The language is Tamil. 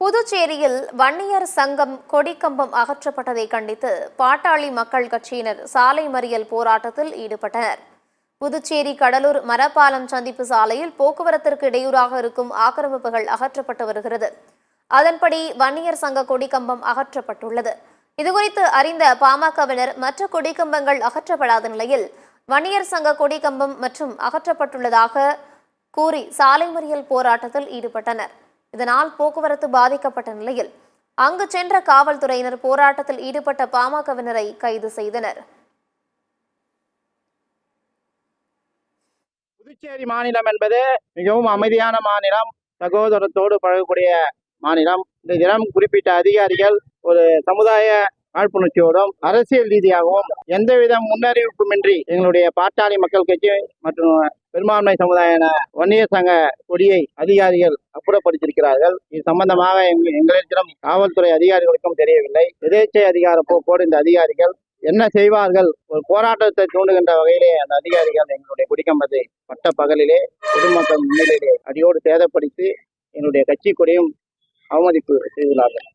புதுச்சேரியில் வன்னியர் சங்கம் கொடிக்கம்பம் அகற்றப்பட்டதை கண்டித்து பாட்டாளி மக்கள் கட்சியினர் சாலை மறியல் போராட்டத்தில் ஈடுபட்டனர். புதுச்சேரி கடலூர் மரப்பாலம் சந்திப்பு சாலையில் போக்குவரத்திற்கு இடையூறாக இருக்கும் ஆக்கிரமிப்புகள் அகற்றப்பட்டு வருகிறது. அதன்படி வன்னியர் சங்க கொடிக்கம்பம் அகற்றப்பட்டுள்ளது. இதுகுறித்து அறிந்த பாமகவினர் மற்ற கொடிக்கம்பங்கள் அகற்றப்படாத நிலையில் வன்னியர் சங்க கொடிக்கம்பம் மற்றும் அகற்றப்பட்டுள்ளதாக கூறி சாலை மறியல் போராட்டத்தில் ஈடுபட்டனர். இதனால் போக்குவரத்து பாதிக்கப்பட்ட நிலையில் அங்கு சென்ற காவல்துறையினர் போராட்டத்தில் ஈடுபட்ட பாமகவினரை கைது செய்தனர். புதுச்சேரி மாநிலம் என்பது மிகவும் அமைதியான மாநிலம், சகோதரத்தோடு பழகக்கூடிய மாநிலம். இந்த தினம் குறிப்பிட்ட அதிகாரிகள் ஒரு சமுதாய காழ்ப்புணர்ச்சியோடும் அரசியல் ரீதியாகவும் எந்தவித முன்னறிவிப்புமின்றி எங்களுடைய பாட்டாளி மக்கள் கட்சி மற்றும் பெரும்பான்மை சமுதாய வன்னியர் சங்க கொடியை அதிகாரிகள் அப்புறப்படுத்தியிருக்கிறார்கள். இது சம்பந்தமாக எங்களிடம் காவல்துறை அதிகாரிகளுக்கும் தெரியவில்லை. எதேச்சை அதிகார போக்கோடு இந்த அதிகாரிகள் என்ன செய்வார்கள்? ஒரு போராட்டத்தை தூண்டுகின்ற வகையிலே அந்த அதிகாரிகள் எங்களுடைய கொடிக்கம்பத்தை பட்ட பகலிலே பொதுமக்கள் முன்னிலையிலே அடியோடு சேதப்படுத்தி எங்களுடைய கட்சி கொடியும் அவமதிப்பு செய்துள்ளார்கள்.